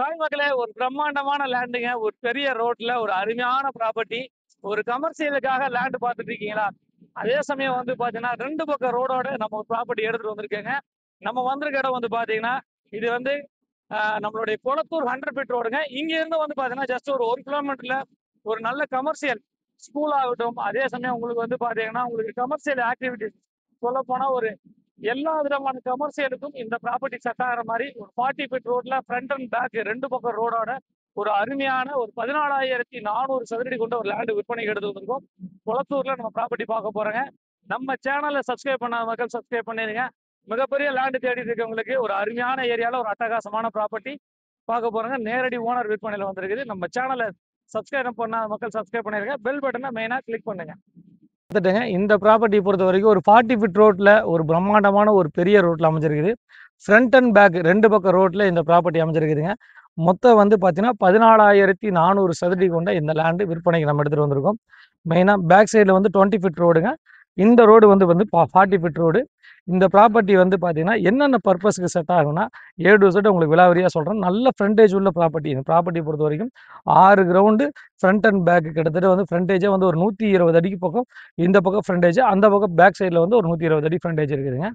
தாய் மக்களே, ஒரு பிரம்மாண்டமான லேண்டுங்க. ஒரு பெரிய ரோட்ல ஒரு அருமையான ப்ராப்பர்ட்டி. ஒரு கமர்ஷியலுக்காக லேண்ட் பார்த்துட்டு இருக்கீங்களா? அதே சமயம் வந்து பாத்தீங்கன்னா 2 பக்கம் ரோடோட நம்ம ஒரு ப்ராப்பர்ட்டி எடுத்துட்டு வந்திருக்கேங்க. நம்ம வந்திருக்க இடம் வந்து பாத்தீங்கன்னா, இது வந்து நம்மளுடைய குளத்தூர் 100 ஃபீட் ரோடுங்க. இங்க இருந்து வந்து பாத்தீங்கன்னா ஜஸ்ட் ஒரு 1 கிலோமீட்டர்ல ஒரு நல்ல கமர்ஷியல் ஸ்கூல் ஆகட்டும், அதே சமயம் உங்களுக்கு வந்து பாத்தீங்கன்னா உங்களுக்கு கமர்ஷியல் ஆக்டிவிட்டிஸ் சொல்ல போனா ஒரு எல்லா விதமான கமர்ஷியலுக்கும் இந்த ப்ராப்பர்ட்டி செட் ஆகிற மாதிரி ஒரு 40 ஃபீட் ரோட்ல ஃப்ரண்ட் அண்ட் பேக் 2 பக்கம் ரோடோட ஒரு அருமையான ஒரு 14,400 சதுரடி கொண்ட ஒரு லேண்டு விற்பனைக்கு எடுத்து வந்திருக்கோம். குளத்தூர்ல நம்ம ப்ராப்பர்ட்டி பார்க்க போறோங்க. நம்ம சேனலை சப்ஸ்கிரைப் பண்ணாத மக்கள் சப்ஸ்கிரைப் பண்ணிருங்க. மிகப்பெரிய லேண்டு தேடிட்டு இருக்கவங்களுக்கு ஒரு அருமையான ஏரியால ஒரு அட்டகாசமான ப்ராப்பர்ட்டி பார்க்க போறோங்க. நேரடி ஓனர் விற்பனையில வந்திருக்குது. நம்ம சேனலை சப்ஸ்கிரைப் பண்ணாத மக்கள் சப்ஸ்கிரைப் பண்ணிருங்க. பெல் பட்டனை மெயினா கிளிக் பண்ணுங்க. இந்த ப்ராப்பர்ட்டி பொறுத்த வரைக்கும் ஒரு 40 ஃபீட் ரோட்ல ஒரு பிரம்மாண்டமான ஒரு பெரிய ரோட்ல அமைஞ்சிருக்குது. ஃப்ரண்ட் அண்ட் பேக் 2 பக்கம் ரோட்ல இந்த ப்ராப்பர்ட்டி அமைஞ்சிருக்குதுங்க. மொத்தம் வந்து பார்த்தீங்கன்னா 14,400 சதுரடி கொண்ட இந்த லேண்டு விற்பனைக்கு நம்ம எடுத்துகிட்டு வந்திருக்கோம். மெயினாக பேக் சைடில் வந்து 20 ஃபீட் ரோடுங்க. இந்த ரோடு வந்து 40 ஃபீட் ரோடு. இந்த ப்ராப்பர்ட்டி வந்து பார்த்தீங்கன்னா என்னென்ன பர்பஸ்க்கு செட் ஆகும்னா ஏ டு Z உங்களுக்கு விலாவரியாக சொல்கிறேன். நல்ல ஃப்ரண்டேஜ் உள்ள ப்ராப்பர்ட்டி. இந்த ப்ராப்பர்ட்டி பொறுத்த வரைக்கும் 6 கிரவுண்டு ஃப்ரண்ட் அண்ட் பேக் கிட்டத்தட்ட வந்து ஃப்ரண்டேஜே வந்து ஒரு 120 அடிக்கு பக்கம் இந்த பக்கம் ஃப்ரண்டேஜ், அந்த பக்கம் பேக் சைடில் வந்து ஒரு 120 அடி ஃப்ரண்டேஜ் இருக்குதுங்க.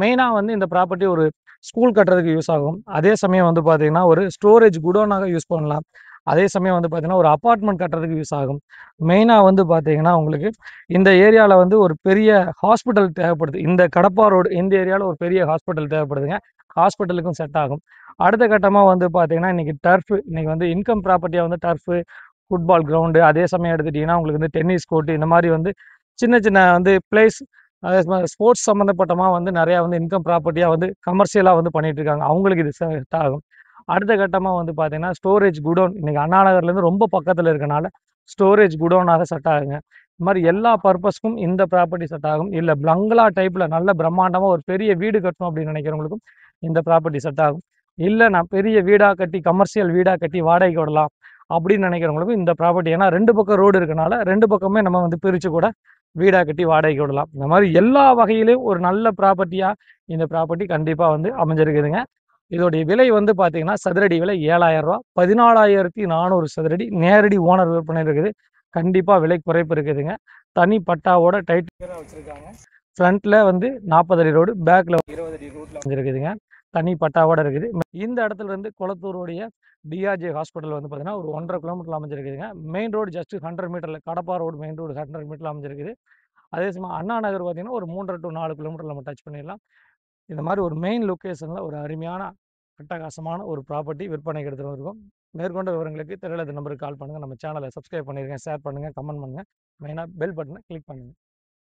மெயினாக வந்து இந்த ப்ராப்பர்ட்டி ஒரு ஸ்கூல் கட்டுறதுக்கு யூஸ் ஆகும். அதே சமயம் வந்து பார்த்தீங்கன்னா ஒரு ஸ்டோரேஜ் குடோனாக யூஸ் பண்ணலாம். அதே சமயம் வந்து பார்த்தீங்கன்னா ஒரு அப்பார்ட்மெண்ட் கட்டுறதுக்கு யூஸ் ஆகும். மெயினாக வந்து பார்த்தீங்கன்னா உங்களுக்கு இந்த ஏரியாவில் வந்து ஒரு பெரிய ஹாஸ்பிட்டல் தேவைப்படுது. இந்த கடப்பா ரோடு இந்த ஏரியாவில் ஒரு பெரிய ஹாஸ்பிட்டல் தேவைப்படுதுங்க. ஹாஸ்பிட்டலுக்கும் செட் ஆகும். அடுத்த கட்டமாக வந்து பார்த்தீங்கன்னா இன்னைக்கு வந்து இன்கம் ப்ராப்பர்ட்டியாக வந்து டர்ஃபு, ஃபுட்பால் கிரவுண்டு, அதே சமயம் எடுத்துட்டிங்கன்னா உங்களுக்கு வந்து டென்னிஸ் கோர்ட்டு, இந்த மாதிரி வந்து சின்ன சின்ன வந்து பிளேஸ், அதே மாதிரி ஸ்போர்ட்ஸ் சம்மந்தப்பட்டமாக வந்து நிறையா வந்து இன்கம் ப்ராப்பர்ட்டியாக வந்து கமர்ஷியலாக வந்து பண்ணிட்டு இருக்காங்க. அவங்களுக்கு இது செட் ஆகும். அடுத்த கட்டமாக வந்து பார்த்தீங்கன்னா ஸ்டோரேஜ் குடோன், இன்னைக்கு அண்ணா நகர்லேருந்து ரொம்ப பக்கத்தில் இருக்கனால ஸ்டோரேஜ் குடோனாக செட் ஆகுங்க. இந்த மாதிரி எல்லா பர்பஸ்க்கும் இந்த ப்ராப்பர்ட்டி செட் ஆகும். இல்லை பங்களா டைப்பில் நல்ல பிரம்மாண்டமாக ஒரு பெரிய வீடு கட்டணும் அப்படின்னு நினைக்கிறவங்களுக்கும் இந்த ப்ராப்பர்ட்டி செட் ஆகும். இல்லை நான் பெரிய வீடாக கட்டி கமர்ஷியல் வீடாக கட்டி வாடகைக்கு விடலாம் அப்படின்னு நினைக்கிறவங்களுக்கும் இந்த ப்ராப்பர்ட்டி, ஏன்னா 2 பக்கம் ரோடு இருக்கனால 2 பக்கமே நம்ம வந்து பிரித்து கூட வீடாக கட்டி வாடகைக்கு விடலாம். இந்த மாதிரி எல்லா வகையிலும் ஒரு நல்ல ப்ராப்பர்ட்டியாக இந்த ப்ராப்பர்ட்டி கண்டிப்பாக வந்து அமைஞ்சிருக்குதுங்க. இதோடைய விலை வந்து பார்த்தீங்கன்னா சதுரடி விலை 7,000 ரூபா. 14,400 சதுரடி நேரடி ஓனர் விற்பனை இருக்குது. கண்டிப்பாக விலை குறைப்பு இருக்குதுங்க. தனி பட்டாவோட டைட்டில் வச்சுருக்காங்க. ஃப்ரண்ட்டில் வந்து 40 அடி ரோடு, பேக்கில் 20 அடி ரோட்டில் அமைஞ்சிருக்குதுங்க. தனி பட்டாவோட இருக்குது. இந்த இடத்துல இருந்து குளத்தூருடைய டிஆர்ஜே ஹாஸ்பிட்டல் வந்து பார்த்தீங்கன்னா ஒரு 1.5 கிலோமீட்டரில் அமைஞ்சிருக்குதுங்க. மெயின் ரோடு ஜஸ்ட் 100 மீட்டரில், கடப்பா ரோடு மெயின் ரோடு 100 மீட்டரில் அமைஞ்சிருக்குது. அதே சமயம் அண்ணா நகர் பார்த்தீங்கன்னா ஒரு 3 to 4 கிலோமீட்டர் நம்ம டச் பண்ணிடலாம். இந்த மாதிரி ஒரு மெயின் லொக்கேஷனில் ஒரு அருமையான அட்டகாசமான ஒரு ப்ராப்பர்ட்டி விற்பனைக்கு எடுத்துகிட்டு வந்திருக்கோம். மேற்கொண்ட விவரங்களுக்கு திரையில நம்பருக்கு கால் பண்ணுங்கள். நம்ம சேனலை சப்ஸ்கிரைப் பண்ணிடுங்க, ஷேர் பண்ணுங்கள், கமெண்ட் பண்ணுங்கள். மெயினாக பெல் பட்டனை கிளிக் பண்ணுங்கள்.